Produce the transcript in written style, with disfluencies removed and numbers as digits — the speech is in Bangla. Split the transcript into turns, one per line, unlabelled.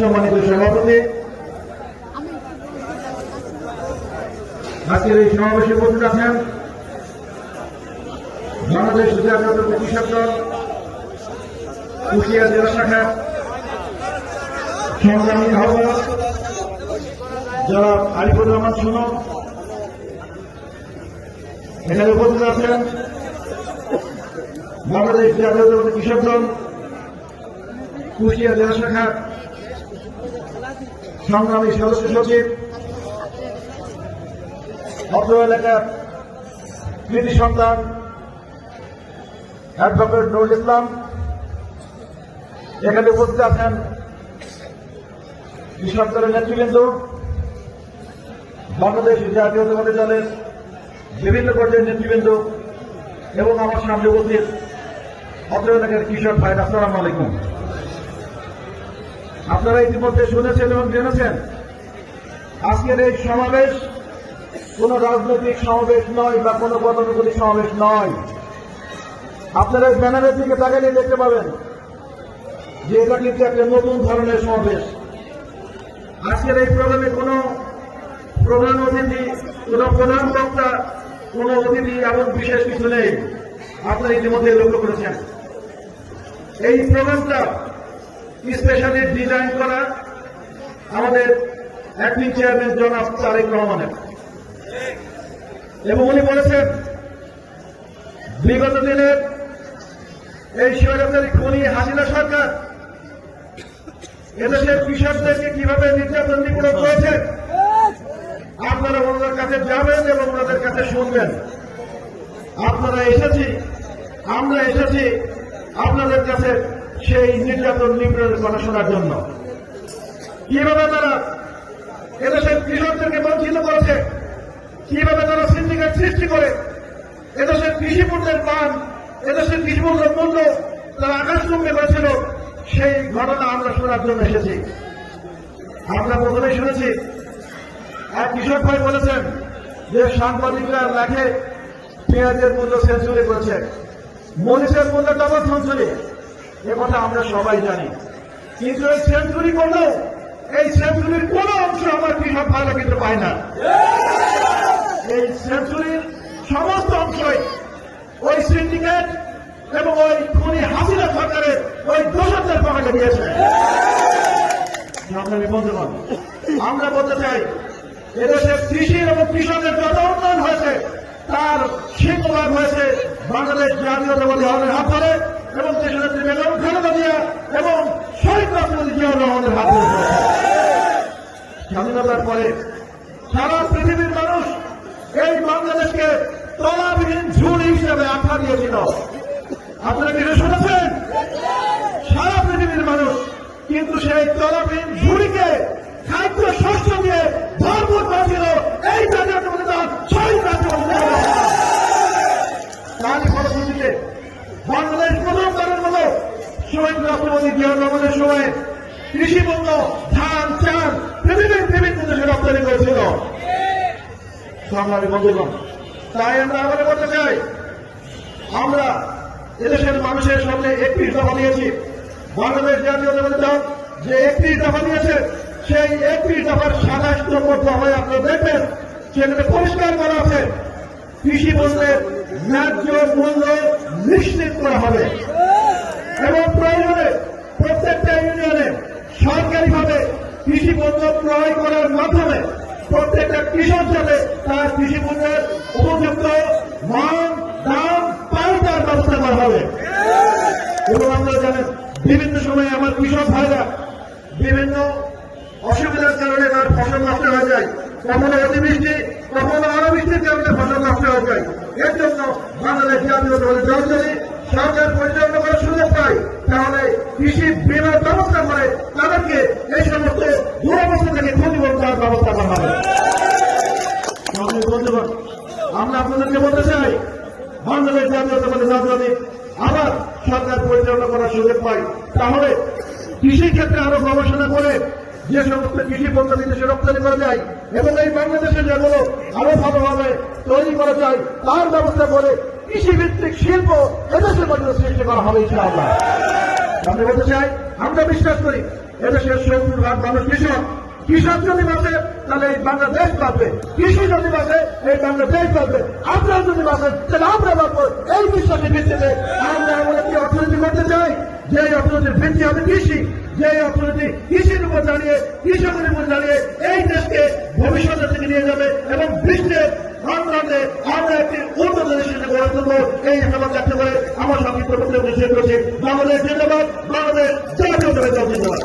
সম্মানিত সভাপতি, আজকের এই সমাবেশে উপস্থিত আছেন বাংলাদেশ জাতীয়তাবাদী কৃষক দল কুষ্টিয়া জেলা শাখা সংগ্রামী আহ্বায়ক জনাব আরিফুর রহমান সুমন, এখানে উপস্থিত আছেন বাংলাদেশ জাতীয়তাবাদী কৃষক দল কুষ্টিয়া জেলা শাখা সংগ্রামী সদস্য সচিব, অত্র এলাকার কৃতি সন্তান অ্যাডভোকেট নুরুল ইসলাম, এখানে উপস্থিত আছেন কৃষক দলের নেতৃবৃন্দ, বাংলাদেশ জাতীয়তাবাদী দলের বিভিন্ন পর্যায়ের নেতৃবৃন্দ এবং আমার সামনে উপস্থিত অত্র এলাকার কৃষক ভাই, আসসালামু আলাইকুম। আপনারা ইতিমধ্যে শুনেছেন এবং জেনেছেন আজকের এই সমাবেশ কোন রাজনৈতিক সমাবেশ নয় বা কোন গতানুগতিক সমাবেশ নয়। আপনারা এই ব্যানারের দিকে তাকালে দেখতে পাবেন যে এটা কিন্তু একটা নতুন ধরনের সমাবেশ। আজকের এই প্রোগ্রামে কোন প্রধান অতিথি, কোন প্রধান বক্তা, কোন অতিথি এমন বিশেষ কিছু নেই। আপনারা ইতিমধ্যে লক্ষ্য করেছেন এই প্রোগ্রামটা স্পেশালি ডিজাইন করা আমাদের অ্যাক্টিং চেয়ারম্যান জনাব তারেক রহমানের, এবং উনি বলেছেন বিগত দিনের এই স্বৈরাচারী খুনি হাসিনা সরকার এদেশের কৃষকদেরকে কিভাবে নির্যাতন নিপীড়ন করেছে। আপনারা ওনাদের কাছে যাবেন এবং ওনাদের কাছে শুনবেন। আপনারা এসেছি, আমরা এসেছি আপনাদের কাছে সেই নির্যাতন নিপীড়নের কথা শোনার জন্য। কিভাবে তারা এদেশের কৃষকদেরকে বঞ্চিত করেছে, কিভাবে তারা সিন্ডিকেট সৃষ্টি করে এদেশের কৃষি পণ্যের মান, এদেশের কৃষি পণ্যের মূল্য তারা আকাশচুম্বী করেছিল, সেই ঘটনা আমরা শোনার জন্য এসেছি। আমরা প্রথমেই শুনেছি এক কৃষক ভাই বলেছেন যে সাংবাদিকরা লেখে পেঁয়াজের মূল্য সেঞ্চুরি করেছে, মরিচের মূল্য ডবল সেঞ্চুরি, এ কথা আমরা সবাই জানি। কিন্তু এই সেঞ্চুরি করলেও এই সেঞ্চুরির কোন অংশ আমার কৃষক ভাইরা কিন্তু পায় না। এই সেঞ্চুরির সমস্ত অংশই ওই সিন্ডিকেট এবং ওই খুনি হাসিনা সরকারের ওই দোষকদের পকেটে দিয়েছে। বন্ধুগণ, আমরা বলতে চাই এদেশের কৃষির এবং কৃষকের যত উন্নয়ন হয়েছে তার সিংহভাগ হয়েছে বাংলাদেশ জাতীয়তাবাদী দলের হাত ধরে এবং দেশনেত্রী বেগম খালেদা জিয়া এবং শহীদ রাষ্ট্রপতি জিয়াউর রহমানের হাত ধরে। স্বাধীনতার পরে সারা পৃথিবীর মানুষ এই বাংলাদেশকে তলাবিহীন ঝুড়ি হিসেবে আখ্যা দিয়েছিল। আপনারা কিছু শুনেছেন? সারা পৃথিবীর মানুষ কিন্তু সেই তলাবিহীন ঝুড়িকে খাদ্য শস্য দিয়ে ভরপুর করেছিল এই জাতীয়তাবাদী দল, শহীদ রাষ্ট্রপতি জিয়া। তারই ফলশ্রুতিতে বাংলাদেশ প্রথমবারের মতো শহীদ রাষ্ট্রপতি জিয়াউর রহমানের সময়ে কৃষি পণ্য, ধান, চাল পৃথিবীর বিভিন্ন দেশে রপ্তানি করেছিল। সংগ্রামী বন্ধুগণ, তাই আমরা আবার বলতে চাই, আমরা এদেশের মানুষের সামনে 31 দফা দিয়েছি। বাংলাদেশ জাতীয়তাবাদী দল যে 31 দফা দিয়েছে সেই 31 দফার 27 নম্বর দফায় আপনারা দেখবেন সেখানে পরিষ্কার করা আছে কৃষি পণ্যের ন্যায্য মূল্য নিশ্চিত করা হবে এবং প্রয়োজনে প্রত্যেকটা ইউনিয়নে সরকারিভাবে কৃষি পণ্য ক্রয় করার মাধ্যমে প্রত্যেকটা কৃষক যাতে তার কৃষি পণ্যের উপযুক্ত মান, দাম পায় তার ব্যবস্থা করা হবে। এবং আপনারা জানেন বিভিন্ন সময়ে আমার কৃষক ভাইরা বিভিন্ন অসুবিধার কারণে তার ফসল নষ্ট হয়ে যায়, কখনো অতিবৃষ্টি, কখনো অনাবৃষ্টির কারণে ফসল নষ্ট হয়ে যায়। এর জন্য বাংলাদেশ জাতীয়তাবাদী দল যদি সরকার পরিচালনা করার সুযোগ পায় তাহলে কৃষি বীমার ব্যবস্থা করে তাদেরকে এই সমস্ত দুরবস্থা থেকে ক্ষতিপূরণ করার ব্যবস্থা করা হবে। বন্ধুগণ, আমরা আপনাদেরকে বলতে চাই বাংলাদেশ জাতীয়তাবাদী দল যদি আবার সরকার পরিচালনা করার সুযোগ পায় তাহলে কৃষি ক্ষেত্রে আরো গবেষণা করে যে সমস্ত কৃষি পণ্য বিদেশে রপ্তানি করা যায় এবং এই বাংলাদেশে যেগুলো আরো ভালোভাবে তৈরি করা যায় তার ব্যবস্থা করে কৃষিভিত্তিক শিল্প এদেশের মধ্যে সৃষ্টি করা হবে ইনশাআল্লাহ। আমরা বলতে চাই, আমরা বিশ্বাস করি এদেশের 70% মানুষ কৃষক। কৃষক যদি বাঁচে তাহলে এই বাংলাদেশ বাঁচবে, কৃষি যদি বাঁচে এই বাংলাদেশ বাঁচবে, আপনারা যদি বাঁচেন তাহলে আমরা বাঁচবো। এই বিশ্বাসের ভিত্তিতে আমরা এমন একটি অর্থনীতি করতে চাই যে অর্থনীতির ভিত্তি হবে কৃষি, যে অর্থনীতি কৃষির উপর দাঁড়িয়ে, কৃষকের উপর দাঁড়িয়ে এই দেশকে ভবিষ্যতের দিকে নিয়ে যাবে এবং বিশ্বের মানদণ্ডে আমরা একটি উন্নত দেশ হিসেবে গড়ে তুলবো। এই আশাবাদ ব্যক্ত করে আমার সংক্ষিপ্ত বক্তব্য শেষ করছি। বাংলাদেশ জিন্দাবাদ, বাংলাদেশ জাতীয় দলের জিন্দাবাদ।